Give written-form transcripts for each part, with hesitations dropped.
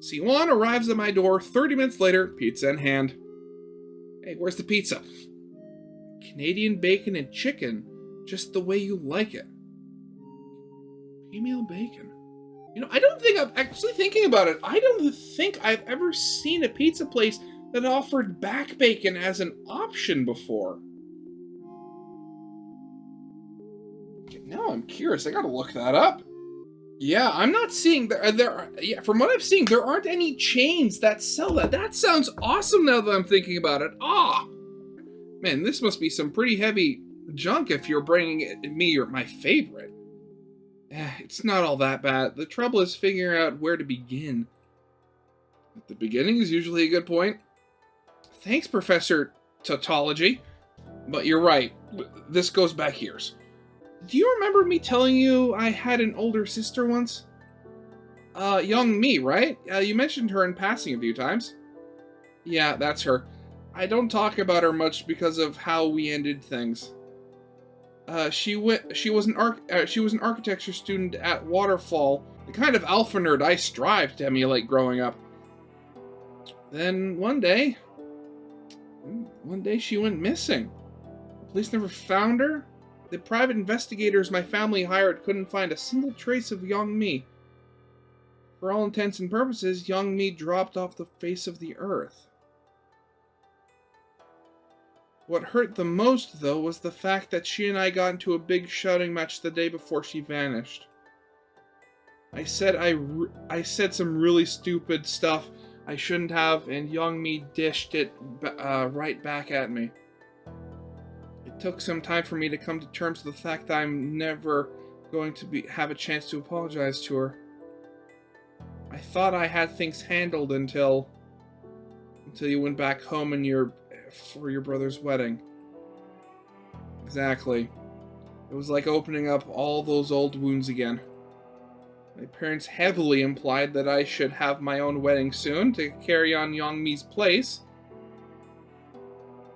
C1 arrives at my door 30 minutes later, pizza in hand. Hey, where's the pizza? Canadian bacon and chicken, just the way you like it. Female bacon. You know, I don't think I'm actually thinking about it. I don't think I've ever seen a pizza place that offered back bacon as an option before. Now I'm curious. I gotta look that up. Yeah, I'm not seeing yeah, from what I've seen, there aren't any chains that sell that. That sounds awesome now that I'm thinking about it. Man, this must be some pretty heavy junk if you're bringing me my favorite. It's not all that bad. The trouble is figuring out where to begin. At the beginning is usually a good point. Thanks, Professor Tautology. But you're right. This goes back years. Do you remember me telling you I had an older sister once? Young me, right? You mentioned her in passing a few times. Yeah, that's her. I don't talk about her much because of how we ended things. She was an architecture student at Waterfall, the kind of alpha nerd I strived to emulate growing up. Then one day she went missing. The police never found her. The private investigators my family hired couldn't find a single trace of young me. For all intents and purposes, young me dropped off the face of the earth. What hurt the most, though, was the fact that she and I got into a big shouting match the day before she vanished. I said some really stupid stuff I shouldn't have, and young me dished it right back at me. It took some time for me to come to terms with the fact that I'm never going to have a chance to apologize to her. I thought I had things handled until you went back home for your brother's wedding. Exactly. It was like opening up all those old wounds again. My parents heavily implied that I should have my own wedding soon to carry on Yongmi's place.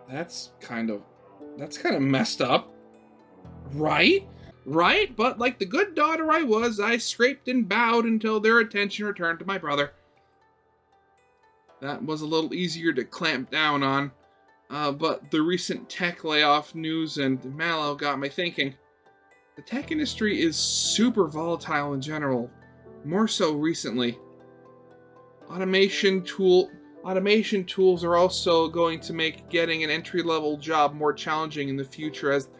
That's kind of messed up. Right? Right? But like the good daughter I was, I scraped and bowed until their attention returned to my brother. That was a little easier to clamp down on. But the recent tech layoff news and Malo got me thinking. The tech industry is super volatile in general, more so recently. Automation tools are also going to make getting an entry-level job more challenging in the future as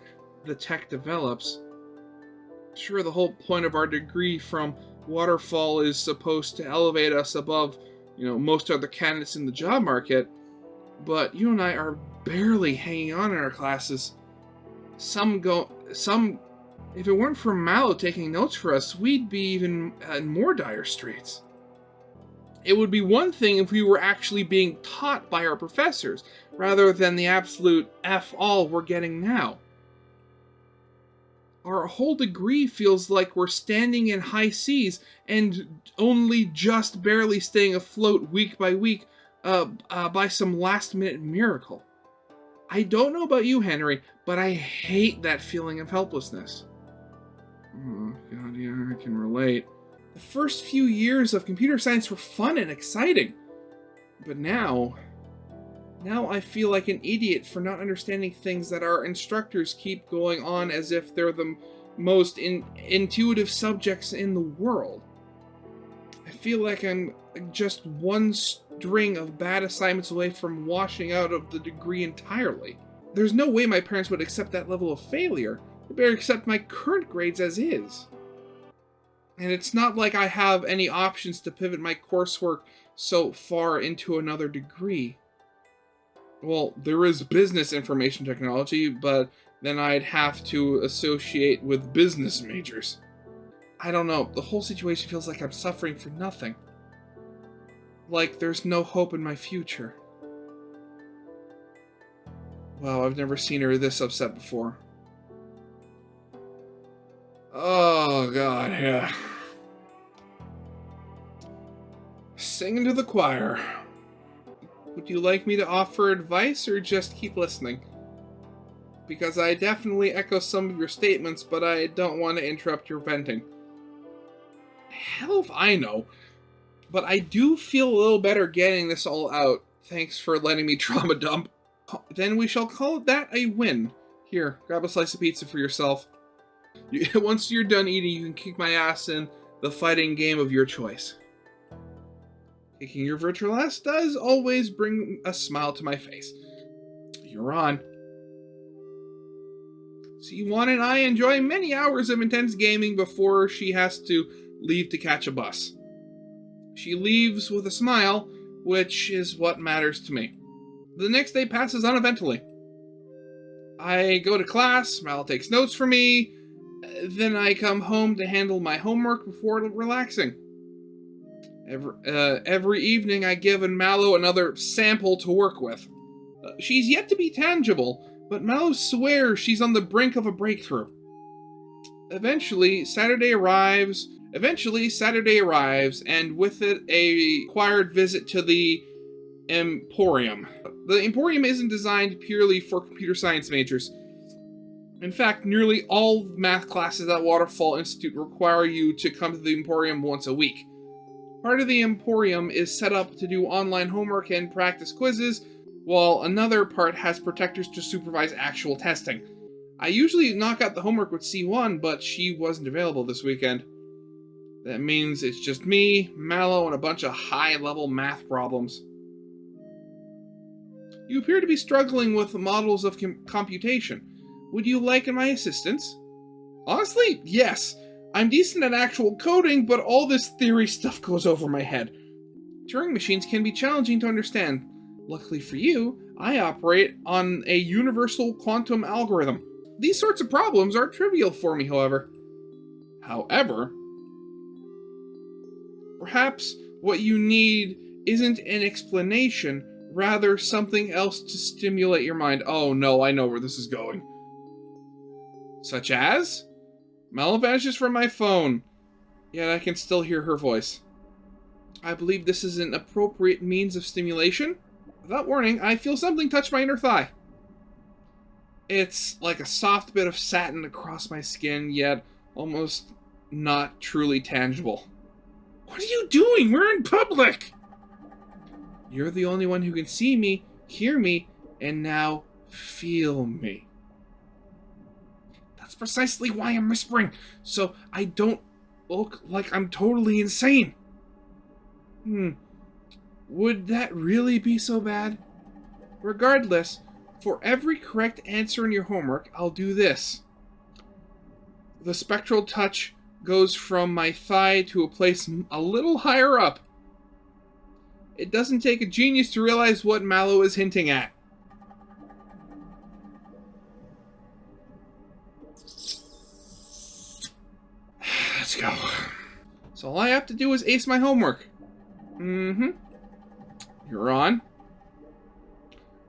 the tech develops. Sure, the whole point of our degree from Waterfall is supposed to elevate us above, most other candidates in the job market, but you and I are barely hanging on in our classes. If it weren't for Malo taking notes for us, we'd be even in more dire straits. It would be one thing if we were actually being taught by our professors, rather than the absolute F-all we're getting now. Our whole degree feels like we're standing in high seas and only just barely staying afloat week by week by some last-minute miracle. I don't know about you, Henry, but I hate that feeling of helplessness. Oh, God, yeah, I can relate. The first few years of computer science were fun and exciting. But now I feel like an idiot for not understanding things that our instructors keep going on as if they're the most intuitive subjects in the world. I feel like I'm just one string of bad assignments away from washing out of the degree entirely. There's no way my parents would accept that level of failure. They better accept my current grades as is. And it's not like I have any options to pivot my coursework so far into another degree. Well, there is business information technology, but then I'd have to associate with business majors. I don't know, the whole situation feels like I'm suffering for nothing. Like there's no hope in my future. Wow, I've never seen her this upset before. Oh, God, yeah. Singing to the choir. Would you like me to offer advice or just keep listening? Because I definitely echo some of your statements, but I don't want to interrupt your venting. Hell if I know. But I do feel a little better getting this all out. Thanks for letting me trauma dump. Then we shall call that a win. Here, grab a slice of pizza for yourself. Once you're done eating, you can kick my ass in the fighting game of your choice. Kicking your virtual ass does always bring a smile to my face. You're on. C1 and I enjoy many hours of intense gaming before she has to leave to catch a bus. She leaves with a smile, which is what matters to me. The next day passes uneventfully. I go to class, Mal takes notes for me, then I come home to handle my homework before relaxing. Every evening I give Malo another sample to work with. She's yet to be tangible, but Malo swears she's on the brink of a breakthrough. Eventually, Saturday arrives, and with it a required visit to the Emporium. The Emporium isn't designed purely for computer science majors. In fact, nearly all math classes at Waterfall Institute require you to come to the Emporium once a week. Part of the Emporium is set up to do online homework and practice quizzes, while another part has protectors to supervise actual testing. I usually knock out the homework with C1, but she wasn't available this weekend. That means it's just me, Malo, and a bunch of high-level math problems. You appear to be struggling with models of computation. Would you like my assistance? Honestly, yes. I'm decent at actual coding, but all this theory stuff goes over my head. Turing machines can be challenging to understand. Luckily for you, I operate on a universal quantum algorithm. These sorts of problems are trivial for me, however. Perhaps what you need isn't an explanation, rather something else to stimulate your mind. Oh no, I know where this is going. Such as? Malo vanishes from my phone, yet I can still hear her voice. I believe this is an appropriate means of stimulation. Without warning, I feel something touch my inner thigh. It's like a soft bit of satin across my skin, yet almost not truly tangible. What are you doing? We're in public! You're the only one who can see me, hear me, and now feel me. That's precisely why I'm whispering, so I don't look like I'm totally insane. Would that really be so bad? Regardless, for every correct answer in your homework, I'll do this. The spectral touch goes from my thigh to a place a little higher up. It doesn't take a genius to realize what Malo is hinting at. Let's go. So all I have to do is ace my homework. You're on.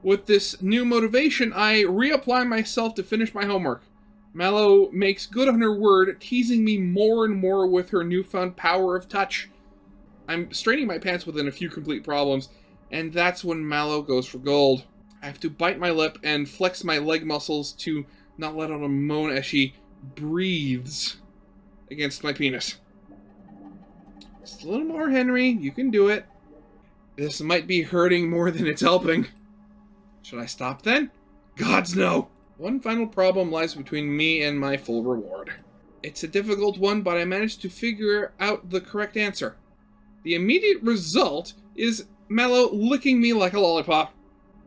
With this new motivation, I reapply myself to finish my homework. Malo makes good on her word, teasing me more and more with her newfound power of touch. I'm straining my pants within a few complete problems, and that's when Malo goes for gold. I have to bite my lip and flex my leg muscles to not let out a moan as she breathes against my penis. Just a little more, Henry. You can do it. This might be hurting more than it's helping. Should I stop then? Gods no! One final problem lies between me and my full reward. It's a difficult one, but I managed to figure out the correct answer. The immediate result is Malo licking me like a lollipop.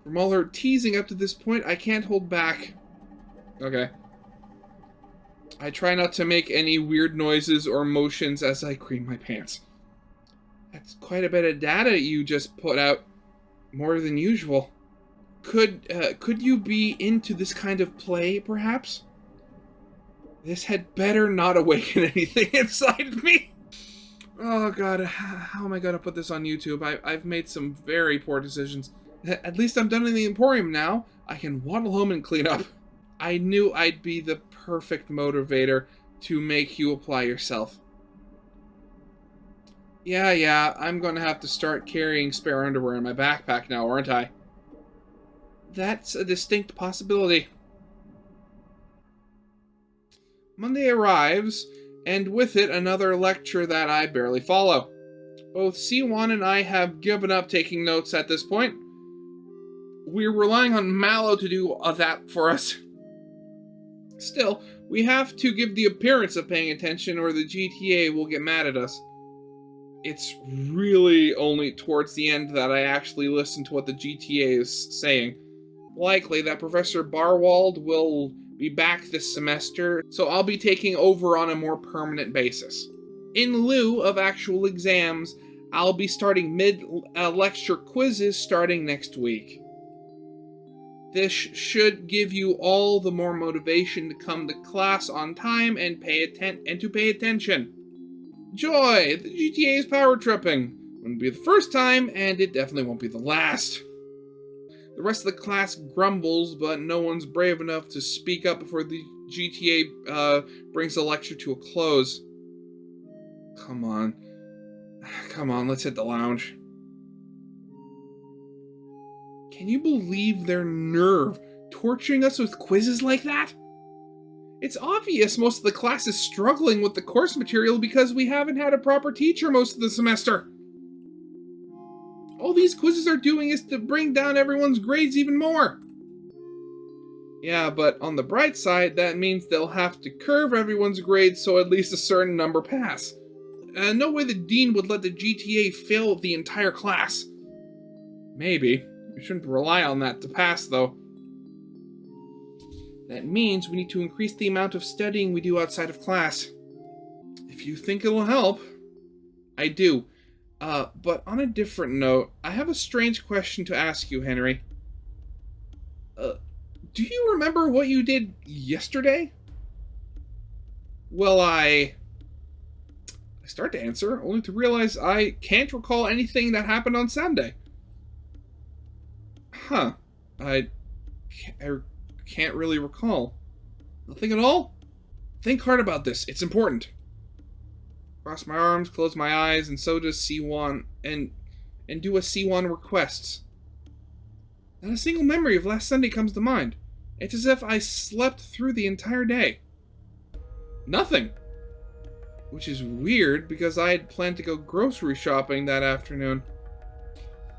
From all her teasing up to this point, I can't hold back. Okay. I try not to make any weird noises or motions as I cream my pants. That's quite a bit of data you just put out. More than usual. Could you be into this kind of play, perhaps? This had better not awaken anything inside me. Oh god, how am I gonna put this on YouTube? I've made some very poor decisions. At least I'm done in the Emporium now. I can waddle home and clean up. I knew I'd be the perfect motivator to make you apply yourself. Yeah, I'm gonna have to start carrying spare underwear in my backpack now, aren't I? That's a distinct possibility. Monday arrives, and with it another lecture that I barely follow. Both C1 and I have given up taking notes at this point. We're relying on Malo to do that for us. Still, we have to give the appearance of paying attention or the GTA will get mad at us. It's really only towards the end that I actually listen to what the GTA is saying. Likely that Professor Barwald will be back this semester, so I'll be taking over on a more permanent basis. In lieu of actual exams, I'll be starting mid-lecture quizzes starting next week. This should give you all the more motivation to come to class on time and pay attention. Joy! The GTA is power tripping. Wouldn't be the first time, and it definitely won't be the last. The rest of the class grumbles, but no one's brave enough to speak up before the GTA brings the lecture to a close. Come on. Come on, let's hit the lounge. Can you believe their nerve torturing us with quizzes like that? It's obvious most of the class is struggling with the course material because we haven't had a proper teacher most of the semester. All these quizzes are doing is to bring down everyone's grades even more. Yeah, but on the bright side, that means they'll have to curve everyone's grades so at least a certain number pass. No way the dean would let the GTA fail the entire class. Maybe. We shouldn't rely on that to pass, though. That means we need to increase the amount of studying we do outside of class. If you think it'll help, I do. But on a different note, I have a strange question to ask you, Henry. Do you remember what you did yesterday? Well, I start to answer, only to realize I can't recall anything that happened on Sunday. Huh. I can't really recall. Nothing at all? Think hard about this. It's important. Cross my arms, close my eyes, and so does C1, and do a C1 requests. Not a single memory of last Sunday comes to mind. It's as if I slept through the entire day. Nothing. Which is weird, because I had planned to go grocery shopping that afternoon.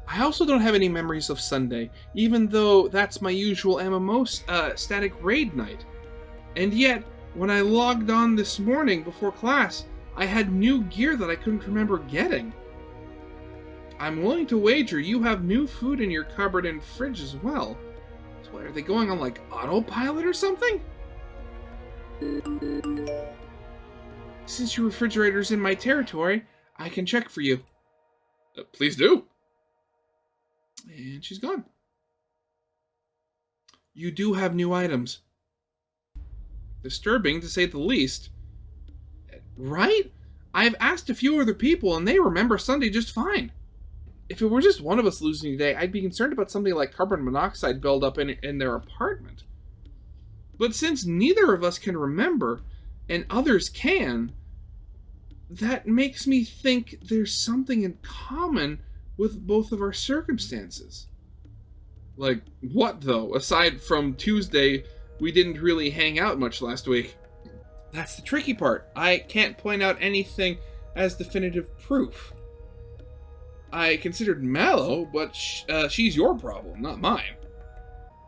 I also don't have any memories of Sunday, even though that's my usual MMO static raid night. And yet, when I logged on this morning before class, I had new gear that I couldn't remember getting. I'm willing to wager you have new food in your cupboard and fridge as well. So what, are they going on like autopilot or something? Since your refrigerator's in my territory, I can check for you. Please do. And she's gone. You do have new items. Disturbing, to say the least. Right? I've asked a few other people, and they remember Sunday just fine. If it were just one of us losing today, I'd be concerned about something like carbon monoxide buildup in their apartment. But since neither of us can remember, and others can, that makes me think there's something in common with both of our circumstances. Like, what though? Aside from Tuesday, we didn't really hang out much last week. That's the tricky part. I can't point out anything as definitive proof. I considered Malo, but she's your problem, not mine.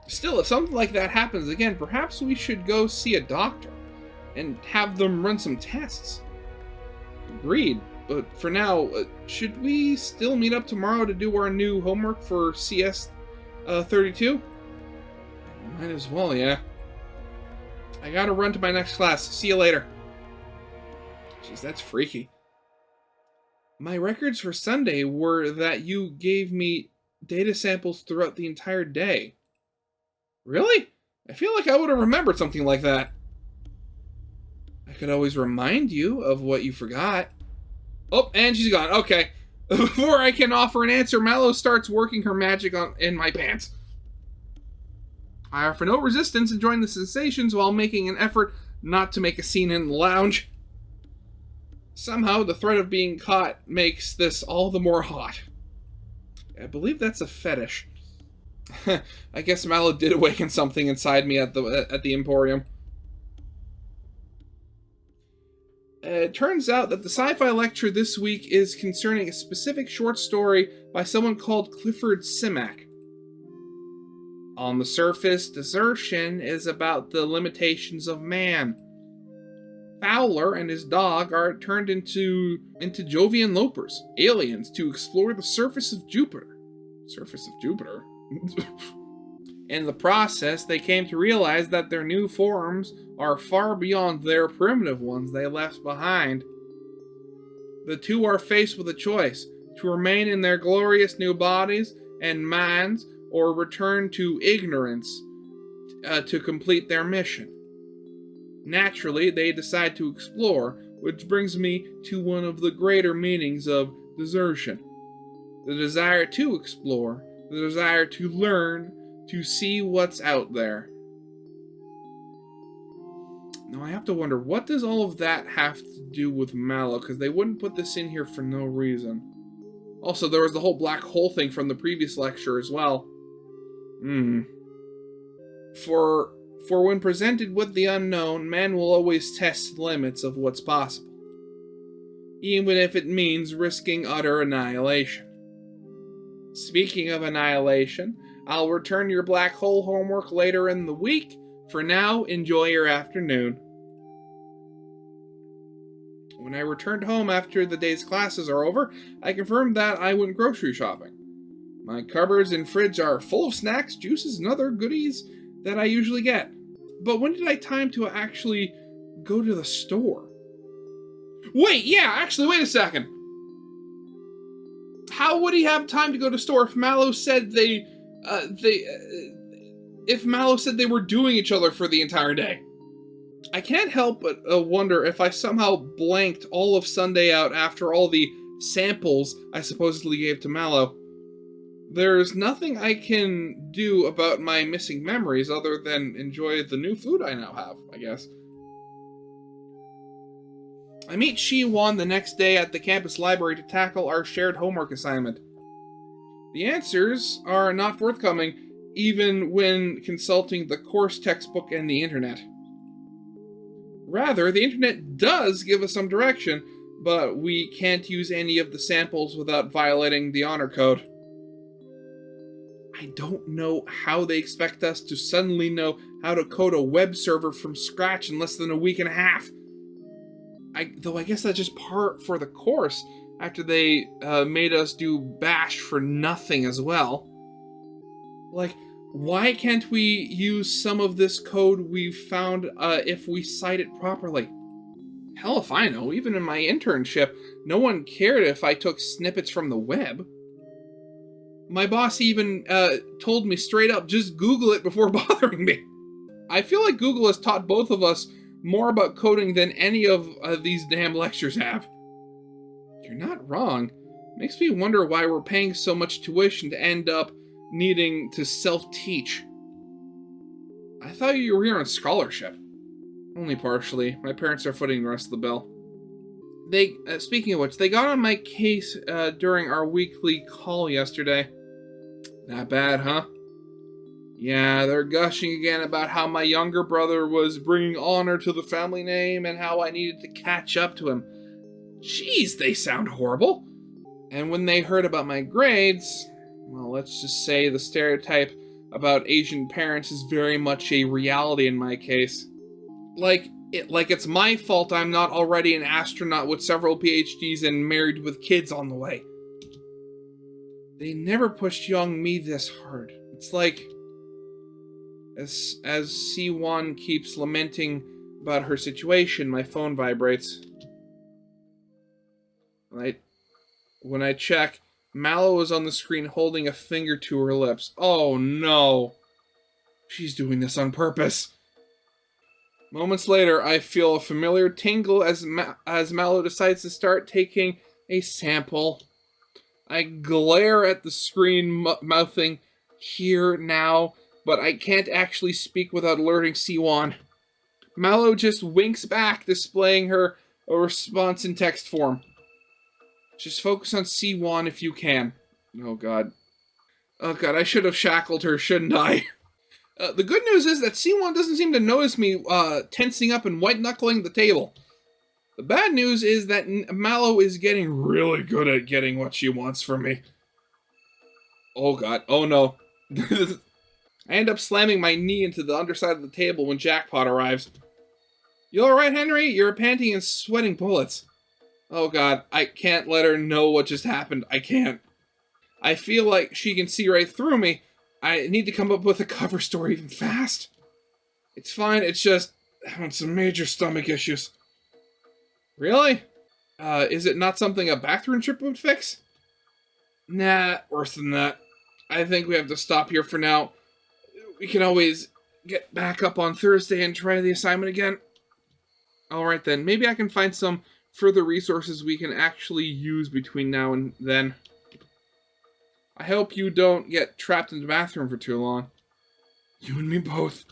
Still, if something like that happens again, perhaps we should go see a doctor and have them run some tests. Agreed. But for now, should we still meet up tomorrow to do our new homework for CS 32? Might as well, yeah. I gotta run to my next class. See you later. Jeez, that's freaky. My records for Sunday were that you gave me data samples throughout the entire day. Really? I feel like I would have remembered something like that. I could always remind you of what you forgot. Oh, and she's gone. Okay. Before I can offer an answer, Malo starts working her magic in my pants. I offer no resistance, enjoying the sensations while making an effort not to make a scene in the lounge. Somehow, the threat of being caught makes this all the more hot. I believe that's a fetish. I guess Malo did awaken something inside me at the Emporium. It turns out that the sci-fi lecture this week is concerning a specific short story by someone called Clifford Simak. On the surface, desertion is about the limitations of man. Fowler and his dog are turned into Jovian lopers, aliens, to explore the surface of Jupiter. Surface of Jupiter? In the process, they came to realize that their new forms are far beyond their primitive ones they left behind. The two are faced with a choice: to remain in their glorious new bodies and minds, or return to ignorance to complete their mission. Naturally, they decide to explore, which brings me to one of the greater meanings of desertion. The desire to explore, the desire to learn, to see what's out there. Now I have to wonder, what does all of that have to do with Malo? Because they wouldn't put this in here for no reason. Also, there was the whole black hole thing from the previous lecture as well. For when presented with the unknown, man will always test the limits of what's possible, even if it means risking utter annihilation. Speaking of annihilation, I'll return your black hole homework later in the week. For now, enjoy your afternoon. When I returned home after the day's classes are over, I confirmed that I went grocery shopping. My cupboards and fridge are full of snacks, juices, and other goodies that I usually get. But when did I time to actually go to the store? Wait a second. How would he have time to go to the store if Malo said if Malo said they were doing each other for the entire day? I can't help but wonder if I somehow blanked all of Sunday out after all the samples I supposedly gave to Malo. There's nothing I can do about my missing memories other than enjoy the new food I now have, I guess. I meet Shi-Wan the next day at the campus library to tackle our shared homework assignment. The answers are not forthcoming, even when consulting the course textbook and the internet. Rather, the internet does give us some direction, but we can't use any of the samples without violating the honor code. I don't know how they expect us to suddenly know how to code a web server from scratch in less than a week and a half. Though I guess that's just part for the course, after they made us do Bash for nothing as well. Like, why can't we use some of this code we've found if we cite it properly? Hell if I know, even in my internship, no one cared if I took snippets from the web. My boss even told me straight up, just Google it before bothering me. I feel like Google has taught both of us more about coding than any of these damn lectures have. You're not wrong. Makes me wonder why we're paying so much tuition to end up needing to self-teach. I thought you were here on scholarship. Only partially. My parents are footing the rest of the bill. Speaking of which, they got on my case during our weekly call yesterday. That bad, huh? Yeah, they're gushing again about how my younger brother was bringing honor to the family name and how I needed to catch up to him. Jeez, they sound horrible. And when they heard about my grades, well, let's just say the stereotype about Asian parents is very much a reality in my case. Like it's my fault I'm not already an astronaut with several PhDs and married with kids on the way. They never pushed young me this hard. It's like, as C1 keeps lamenting about her situation, my phone vibrates. When I check, Malo is on the screen holding a finger to her lips. Oh no! She's doing this on purpose. Moments later, I feel a familiar tingle as Malo decides to start taking a sample. I glare at the screen, mouthing, "Here, now," but I can't actually speak without alerting C1. Malo just winks back, displaying her a response in text form. Just focus on C1 if you can. Oh god, I should have shackled her, shouldn't I? The good news is that C1 doesn't seem to notice me tensing up and white-knuckling the table. The bad news is that Malo is getting really good at getting what she wants from me. Oh god, oh no. I end up slamming my knee into the underside of the table when Jackpot arrives. You alright, Henry? You're panting and sweating bullets. Oh god, I can't let her know what just happened. I can't. I feel like she can see right through me. I need to come up with a cover story even fast. It's fine, it's just having some major stomach issues. Really? Is it not something a bathroom trip would fix? Nah, worse than that. I think we have to stop here for now. We can always get back up on Thursday and try the assignment again. Alright then, maybe I can find some further resources we can actually use between now and then. I hope you don't get trapped in the bathroom for too long. You and me both.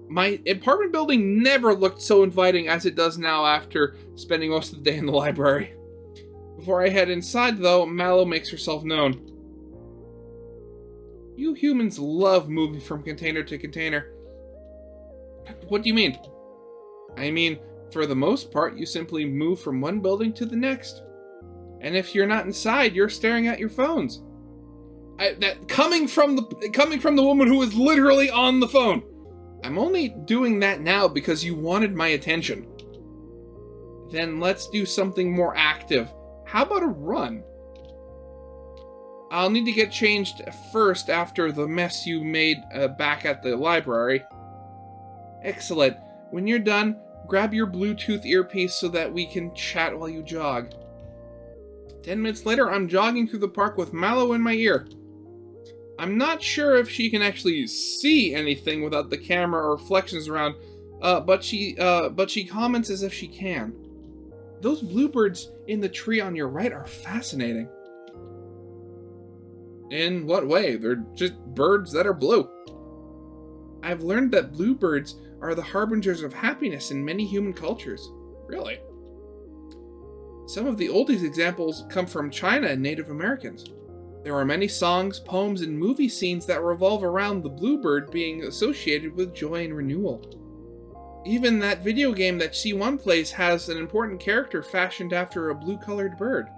My apartment building never looked so inviting as it does now after spending most of the day in the library. Before I head inside, though, Malo makes herself known. You humans love moving from container to container. What do you mean? I mean, for the most part, you simply move from one building to the next. And if you're not inside, you're staring at your phones. Coming from the woman who is literally on the phone. I'm only doing that now because you wanted my attention. Then let's do something more active. How about a run? I'll need to get changed first after the mess you made back at the library. Excellent. When you're done, grab your Bluetooth earpiece so that we can chat while you jog. 10 minutes later, I'm jogging through the park with Malo in my ear. I'm not sure if she can actually see anything without the camera or reflections around, but she comments as if she can. Those bluebirds in the tree on your right are fascinating. In what way? They're just birds that are blue. I've learned that bluebirds are the harbingers of happiness in many human cultures. Really? Some of the oldest examples come from China and Native Americans. There are many songs, poems, and movie scenes that revolve around the bluebird being associated with joy and renewal. Even that video game that C1 plays has an important character fashioned after a blue-colored bird.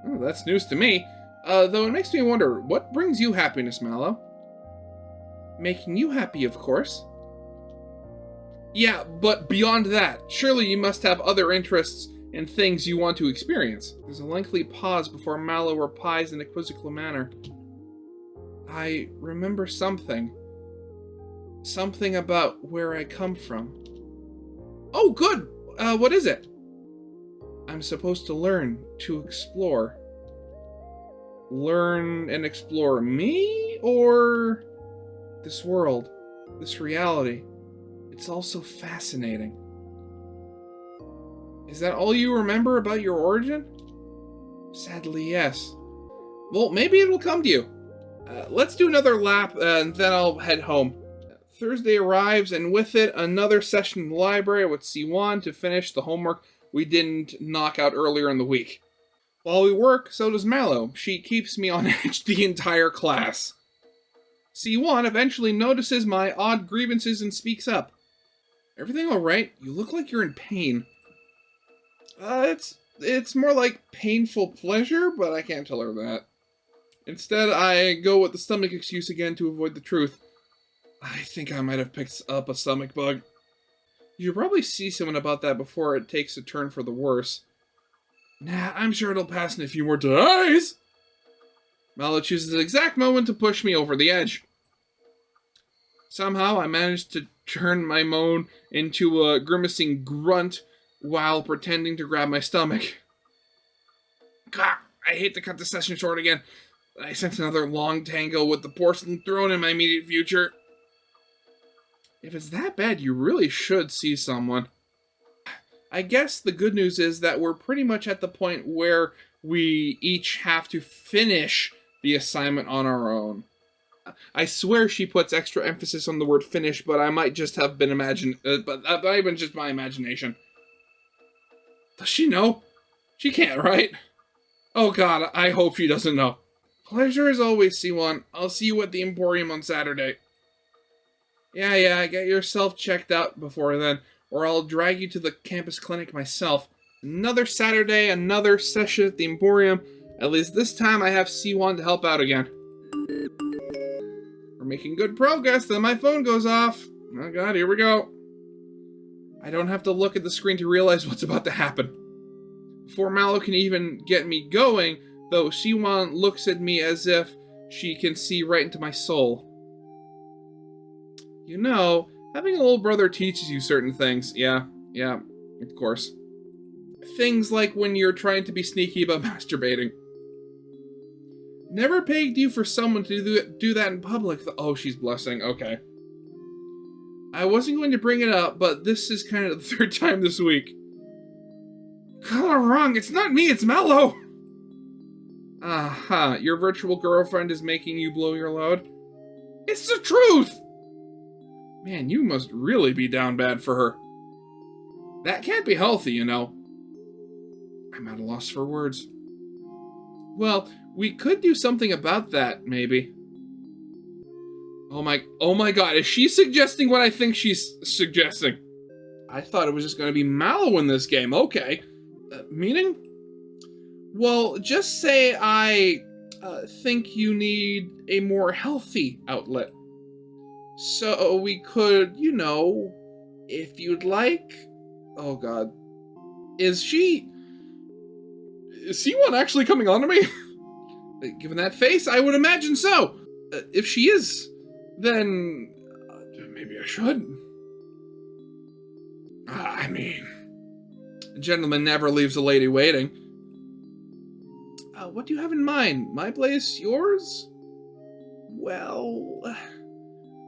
Oh, that's news to me. Though it makes me wonder, what brings you happiness, Malo? Making you happy, of course. Yeah, but beyond that, surely you must have other interests and things you want to experience. There's a lengthy pause before Malo replies in a quizzical manner. I remember something. Something about where I come from. Oh, good! What is it? I'm supposed to learn to explore. Learn and explore me? Or this world? This reality? It's all so fascinating. Is that all you remember about your origin? Sadly, yes. Well, maybe it'll come to you. Let's do another lap, and then I'll head home. Thursday arrives, and with it, another session in the library with C1 to finish the homework we didn't knock out earlier in the week. While we work, so does Malo. She keeps me on edge the entire class. C1 eventually notices my odd grievances and speaks up. Everything alright? You look like you're in pain. It's more like painful pleasure, but I can't tell her that. Instead, I go with the stomach excuse again to avoid the truth. I think I might have picked up a stomach bug. You should probably see someone about that before it takes a turn for the worse. Nah, I'm sure it'll pass in a few more days. Malo chooses the exact moment to push me over the edge. Somehow, I managed to turn my moan into a grimacing grunt while pretending to grab my stomach. God, I hate to cut the session short again, but I sense another long tango with the porcelain throne in my immediate future. If it's that bad, you really should see someone. I guess the good news is that we're pretty much at the point where we each have to finish the assignment on our own. I swear she puts extra emphasis on the word finish, but I might just have been but not even just my imagination. Does she know? She can't, right? Oh god, I hope she doesn't know. Pleasure as always, C1. I'll see you at the Emporium on Saturday. Yeah, get yourself checked out before then. or I'll drag you to the campus clinic myself. Another Saturday, another session at the Emporium. At least this time I have C1 to help out again. We're making good progress, then my phone goes off. Oh god, here we go. I don't have to look at the screen to realize what's about to happen. Before Malo can even get me going, though, C1 looks at me as if she can see right into my soul. You know, having a little brother teaches you certain things. Yeah, of course. Things like when you're trying to be sneaky about masturbating. Never pegged you for someone to do that in public. Oh, she's blushing. Okay. I wasn't going to bring it up, but this is kind of the third time this week. Color wrong. It's not me. It's Malo. Aha. Your virtual girlfriend is making you blow your load? It's the truth. Man, you must really be down bad for her. That can't be healthy, you know. I'm at a loss for words. Well, we could do something about that, maybe. Oh my god, is she suggesting what I think she's suggesting? I thought it was just going to be Malo in this game, okay. Meaning? Well, just say I think you need a more healthy outlet. So we could, you know, if you'd like... Oh god. Is C1 actually coming on to me? Given that face, I would imagine so. If she is, then maybe I should. I mean, a gentleman never leaves a lady waiting. What do you have in mind? My place, yours? Well,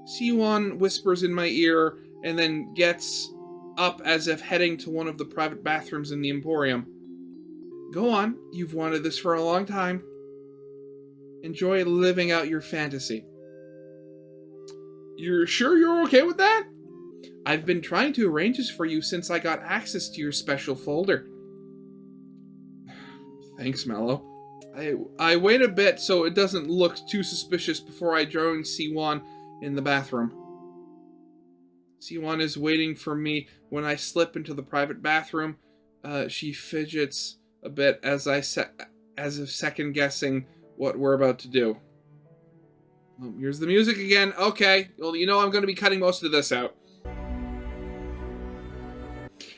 C1 whispers in my ear and then gets up as if heading to one of the private bathrooms in the Emporium. Go on, you've wanted this for a long time. Enjoy living out your fantasy. You're sure you're okay with that? I've been trying to arrange this for you since I got access to your special folder. Thanks, Malo. I wait a bit so it doesn't look too suspicious before I join C1 in the bathroom. C1 is waiting for me when I slip into the private bathroom. She fidgets a bit as if second guessing what we're about to do. Oh, here's the music again. Okay, well, you know I'm going to be cutting most of this out.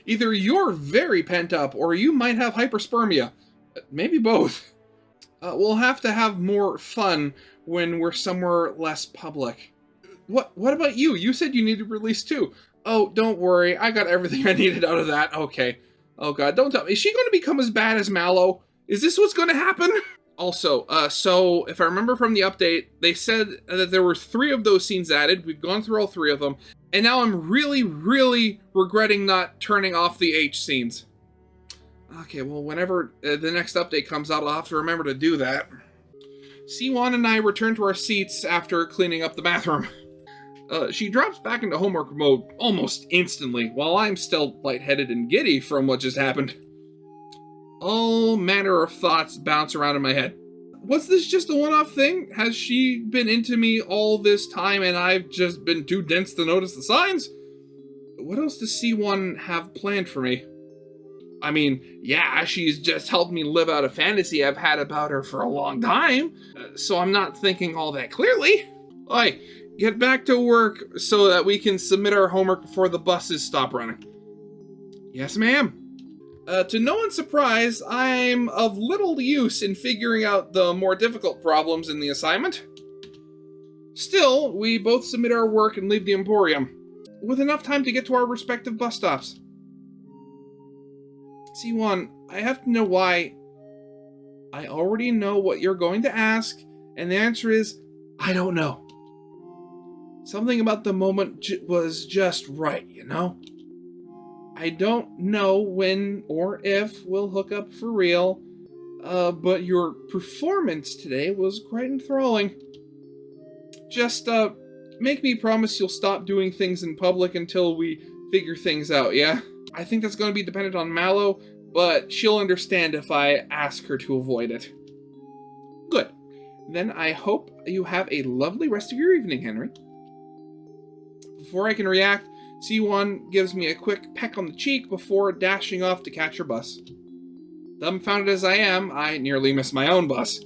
Either you're very pent up, or you might have hyperspermia. Maybe both. We'll have to have more fun when we're somewhere less public. What about you? You said you needed release too. Oh, don't worry. I got everything I needed out of that. Okay. Oh god, don't tell me. Is she going to become as bad as Malo? Is this what's going to happen? Also, so if I remember from the update, they said that there were 3 of those scenes added. We've gone through all 3 of them. And now I'm really, really regretting not turning off the H scenes. Okay, well, whenever the next update comes out, I'll have to remember to do that. C1 and I return to our seats after cleaning up the bathroom. She drops back into homework mode almost instantly, while I'm still lightheaded and giddy from what just happened. All manner of thoughts bounce around in my head. Was this just a one-off thing? Has she been into me all this time and I've just been too dense to notice the signs? What else does C1 have planned for me? I mean, yeah, she's just helped me live out a fantasy I've had about her for a long time, so I'm not thinking all that clearly. Oi, get back to work so that we can submit our homework before the buses stop running. Yes, ma'am. To no one's surprise, I'm of little use in figuring out the more difficult problems in the assignment. Still, we both submit our work and leave the Emporium, with enough time to get to our respective bus stops. C1, I have to know why. I already know what you're going to ask, and the answer is, I don't know. Something about the moment was just right, you know? I don't know when or if we'll hook up for real, but your performance today was quite enthralling. Just, make me promise you'll stop doing things in public until we figure things out, yeah? I think that's going to be dependent on Malo, but she'll understand if I ask her to avoid it. Good. Then I hope you have a lovely rest of your evening, Henry. Before I can react, C1 gives me a quick peck on the cheek before dashing off to catch her bus. Dumbfounded as I am, I nearly miss my own bus.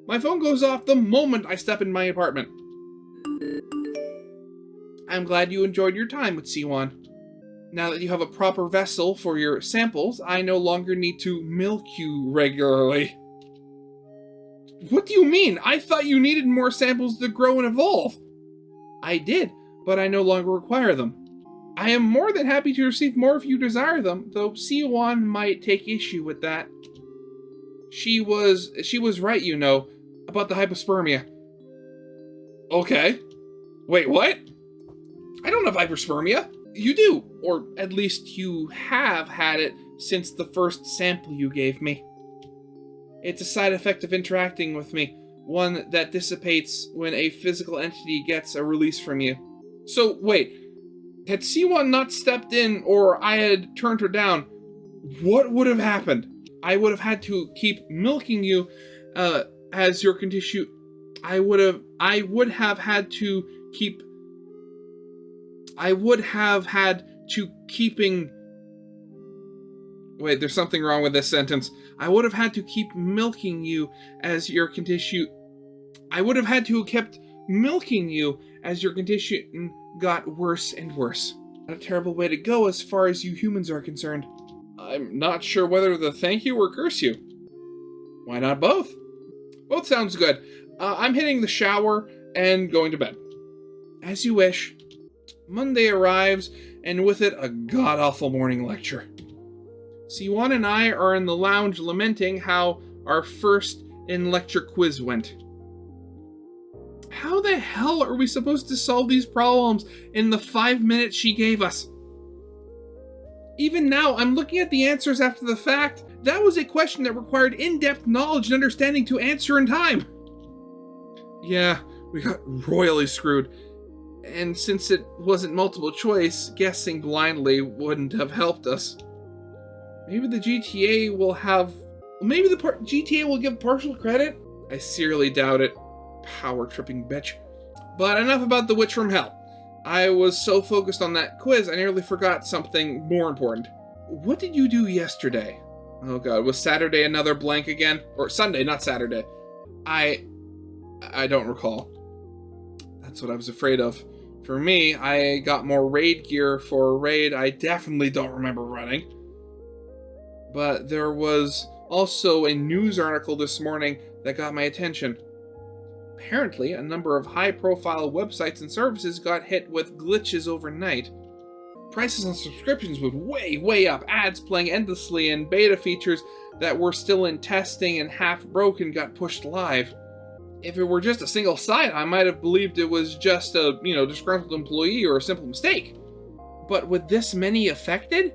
My phone goes off the moment I step in my apartment. I'm glad you enjoyed your time with C1. Now that you have a proper vessel for your samples, I no longer need to milk you regularly. What do you mean? I thought you needed more samples to grow and evolve. I did, but I no longer require them. I am more than happy to receive more if you desire them, though C1 might take issue with that. She was right, you know, about the hypospermia. Okay. Wait, what? I don't have hyperspermia. You do, or at least you have had it since the first sample you gave me. It's a side effect of interacting with me, one that dissipates when a physical entity gets a release from you. So, wait, had C1 not stepped in or I had turned her down, what would have happened? I would have had to keep milking you as your condition. I would have had to keep keeping. Wait, there's something wrong with this sentence. I would have had to keep milking you as your condition. I would have had to have kept milking you as your condition got worse and worse. What a terrible way to go as far as you humans are concerned. I'm not sure whether to thank you or curse you. Why not both? Both sounds good. I'm hitting the shower and going to bed. As you wish. Monday arrives, and with it a god-awful morning lecture. C1 and I are in the lounge lamenting how our first in-lecture quiz went. How the hell are we supposed to solve these problems in the 5 minutes she gave us? Even now, I'm looking at the answers after the fact. That was a question that required in-depth knowledge and understanding to answer in time. Yeah, we got royally screwed. And since it wasn't multiple choice, guessing blindly wouldn't have helped us. Maybe the GTA will have... Maybe the GTA will give partial credit? I sincerely doubt it. Power-tripping bitch. But enough about the witch from hell. I was so focused on that quiz, I nearly forgot something more important. What did you do yesterday? Oh god, was Saturday another blank again? Or Sunday, not Saturday. I don't recall. That's what I was afraid of. For me, I got more raid gear for a raid I definitely don't remember running. But there was also a news article this morning that got my attention. Apparently, a number of high-profile websites and services got hit with glitches overnight. Prices on subscriptions went way up, ads playing endlessly, and beta features that were still in testing and half-broken got pushed live. If it were just a single site, I might have believed it was just a, disgruntled employee or a simple mistake. But with this many affected,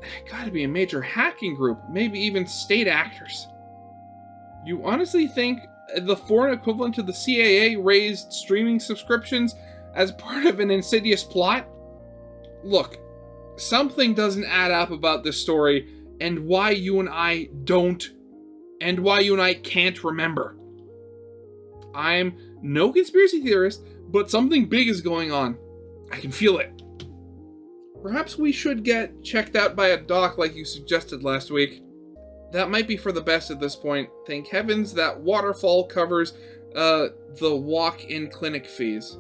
it gotta be a major hacking group, maybe even state actors. You honestly think the foreign equivalent to the CAA raised streaming subscriptions as part of an insidious plot? Look, something doesn't add up about this story and why you and I can't remember. I'm no conspiracy theorist, but something big is going on. I can feel it. Perhaps we should get checked out by a doc like you suggested last week. That might be for the best at this point. Thank heavens that waterfall covers the walk-in clinic fees.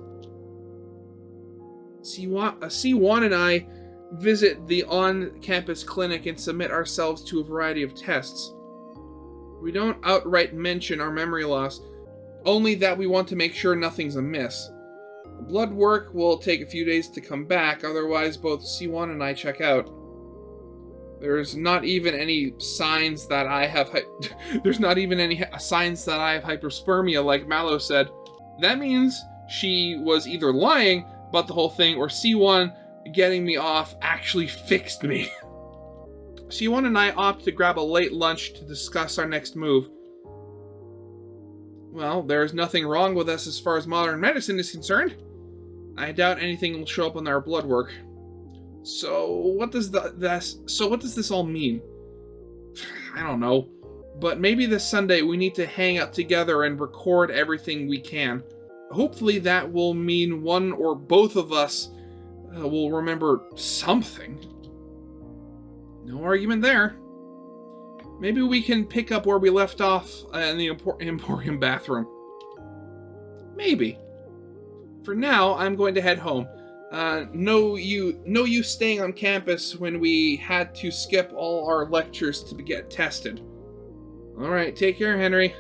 C1 and I visit the on-campus clinic and submit ourselves to a variety of tests. We don't outright mention our memory loss, only that we want to make sure nothing's amiss. Blood work will take a few days to come back, otherwise both C1 and I check out. There's not even any signs that I have hyperspermia, like Malo said. That means she was either lying about the whole thing, or C1 getting me off actually fixed me. C1 and I opt to grab a late lunch to discuss our next move. Well, there's nothing wrong with us as far as modern medicine is concerned. I doubt anything will show up on our blood work. So what does this all mean? I don't know. But maybe this Sunday we need to hang out together and record everything we can. Hopefully that will mean one or both of us we'll remember something. No argument there. Maybe we can pick up where we left off in the Emporium bathroom. Maybe. For now, I'm going to head home. No use staying on campus when we had to skip all our lectures to get tested. Alright, take care, Henry.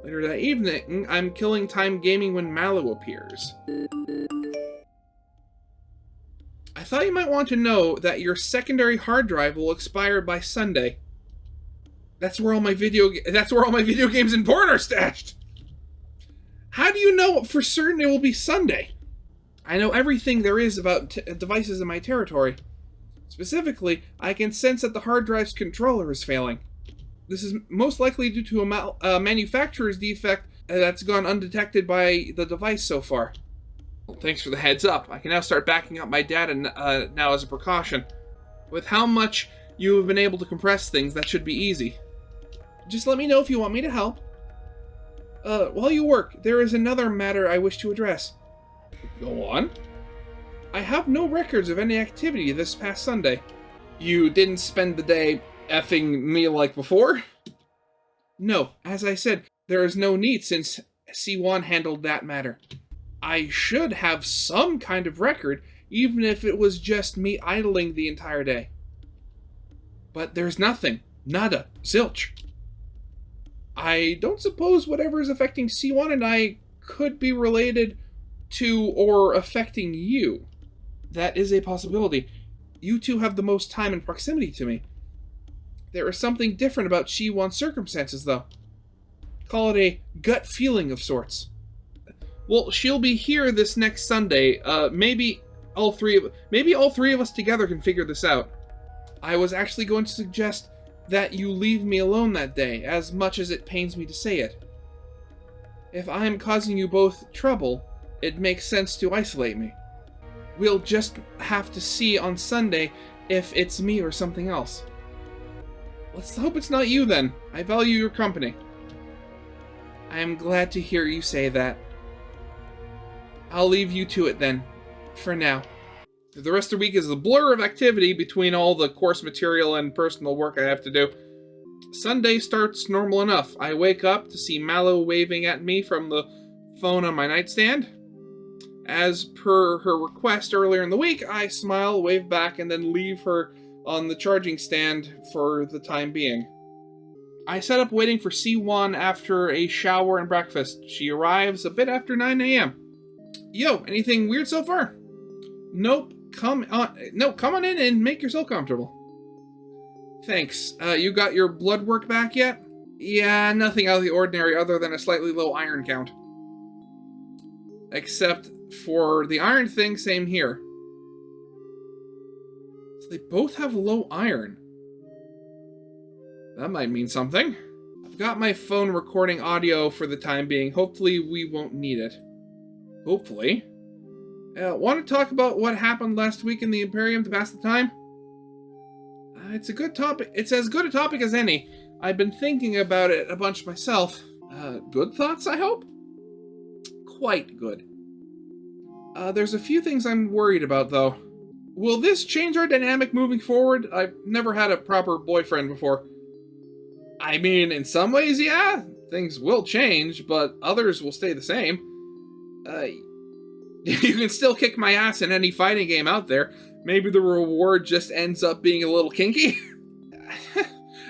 Later that evening, I'm killing time gaming when Malo appears. I thought you might want to know that your secondary hard drive will expire by Sunday. That's where all my video games and porn are stashed. How do you know for certain it will be Sunday? I know everything there is about devices in my territory. Specifically, I can sense that the hard drive's controller is failing. This is most likely due to a manufacturer's defect that's gone undetected by the device so far. Well, thanks for the heads up. I can now start backing up my data now as a precaution. With how much you have been able to compress things, that should be easy. Just let me know if you want me to help. While you work, there is another matter I wish to address. Go on. I have no records of any activity this past Sunday. You didn't spend the day effing me like before? No, as I said, there is no need since C1 handled that matter. I should have some kind of record, even if it was just me idling the entire day. But there's nothing. Nada. Zilch. I don't suppose whatever is affecting C1 and I could be related to or affecting you. That is a possibility. You two have the most time and proximity to me. There is something different about C1's circumstances, though. Call it a gut feeling of sorts. Well, she'll be here this next Sunday. Maybe all three of us together can figure this out. I was actually going to suggest that you leave me alone that day, as much as it pains me to say it. If I am causing you both trouble, it makes sense to isolate me. We'll just have to see on Sunday if it's me or something else. Let's hope it's not you then. I value your company. I am glad to hear you say that. I'll leave you to it then, for now. The rest of the week is a blur of activity between all the course material and personal work I have to do. Sunday starts normal enough. I wake up to see Malo waving at me from the phone on my nightstand. As per her request earlier in the week, I smile, wave back, and then leave her on the charging stand for the time being. I set up waiting for C1 after a shower and breakfast. She arrives a bit after 9 a.m. Yo, anything weird so far? Nope. Come on in and make yourself comfortable. Thanks. You got your blood work back yet? Yeah, nothing out of the ordinary other than a slightly low iron count. Except for the iron thing, same here. So they both have low iron. That might mean something. I've got my phone recording audio for the time being. Hopefully we won't need it. Hopefully. Want to talk about what happened last week in the Imperium to pass the time? It's a good topic. It's as good a topic as any. I've been thinking about it a bunch myself. Good thoughts, I hope? Quite good. There's a few things I'm worried about, though. Will this change our dynamic moving forward? I've never had a proper boyfriend before. I mean, in some ways, yeah. Things will change, but others will stay the same. You can still kick my ass in any fighting game out there. Maybe the reward just ends up being a little kinky.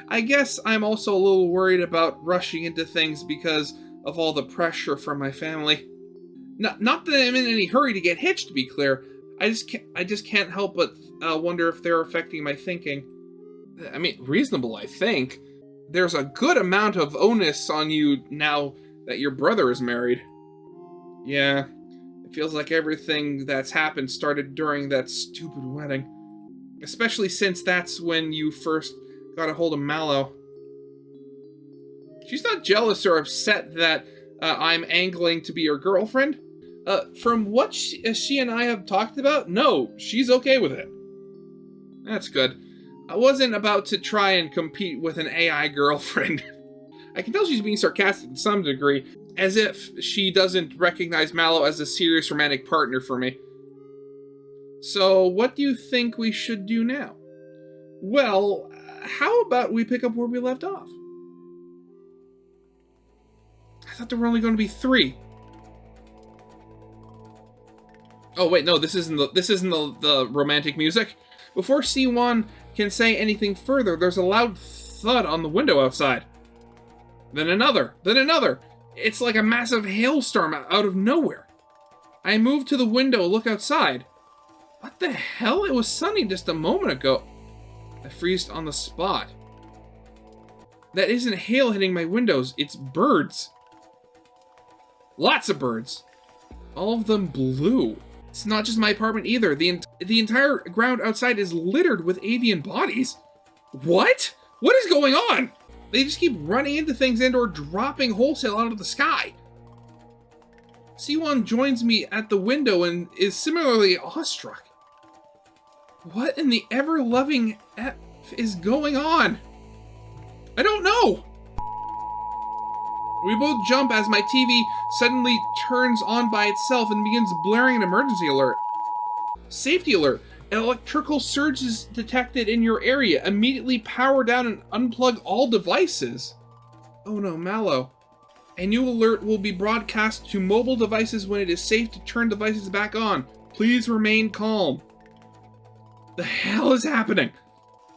I guess I'm also a little worried about rushing into things because of all the pressure from my family. Not that I'm in any hurry to get hitched, to be clear. I just can't help but wonder if they're affecting my thinking. I mean, reasonable, I think. There's a good amount of onus on you now that your brother is married. Yeah. It feels like everything that's happened started during that stupid wedding. Especially since that's when you first got a hold of Malo. She's not jealous or upset that I'm angling to be your girlfriend. From what she and I have talked about, no, she's okay with it. That's good. I wasn't about to try and compete with an AI girlfriend. I can tell she's being sarcastic to some degree. As if she doesn't recognize Malo as a serious romantic partner for me. So, what do you think we should do now? Well, how about we pick up where we left off? I thought there were only going to be 3. Oh wait, no, this isn't the romantic music. Before C1 can say anything further, there's a loud thud on the window outside. Then another. It's like a massive hailstorm out of nowhere. I move to the window, look outside. What the hell? It was sunny just a moment ago. I freeze on the spot. That isn't hail hitting my windows, it's birds. Lots of birds. All of them blue. It's not just my apartment either. The entire ground outside is littered with avian bodies. What? What is going on? They just keep running into things and or dropping wholesale out of the sky. C1 joins me at the window and is similarly awestruck. What in the ever-loving F is going on? I don't know. We both jump as my TV suddenly turns on by itself and begins blaring an emergency alert. Safety alert. An electrical surge is detected in your area. Immediately power down and unplug all devices. Oh no, Malo. A new alert will be broadcast to mobile devices when it is safe to turn devices back on. Please remain calm. The hell is happening?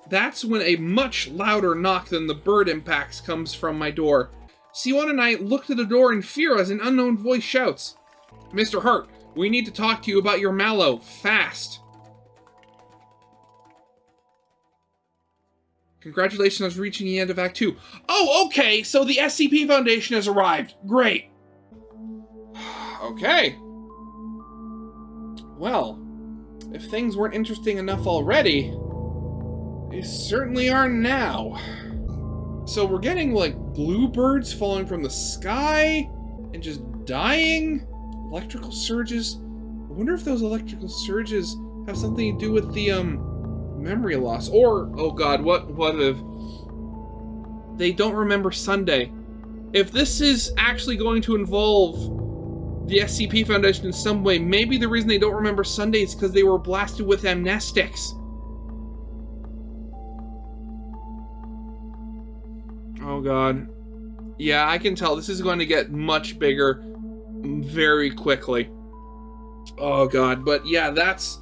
That's when a much louder knock than the bird impacts comes from my door. C1 and I look to the door in fear as an unknown voice shouts, Mr. Hart, we need to talk to you about your Malo, fast. Congratulations on reaching the end of Act 2. Oh, okay, so the SCP Foundation has arrived. Great. Okay. Well, if things weren't interesting enough already, they certainly are now. So we're getting, like, bluebirds falling from the sky and just dying. Electrical surges. I wonder if those electrical surges have something to do with the, memory loss. Or, oh god, what if they don't remember Sunday? If this is actually going to involve the SCP Foundation in some way, maybe the reason they don't remember Sunday is because they were blasted with amnestics. Oh god. Yeah, I can tell this is going to get much bigger very quickly. Oh god, but yeah, that's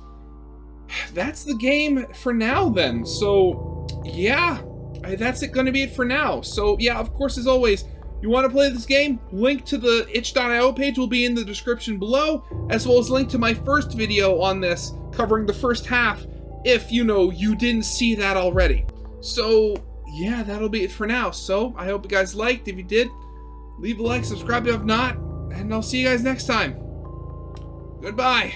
the game for now then. So yeah, that's going to be it for now. So yeah, of course, as always, you want to play this game, link to the itch.io page will be in the description below, as well as link to my first video on this covering the first half if you didn't see that already. So yeah, that'll be it for now. So I hope you guys liked. If you did, leave a like, subscribe if not, and I'll see you guys next time. Goodbye.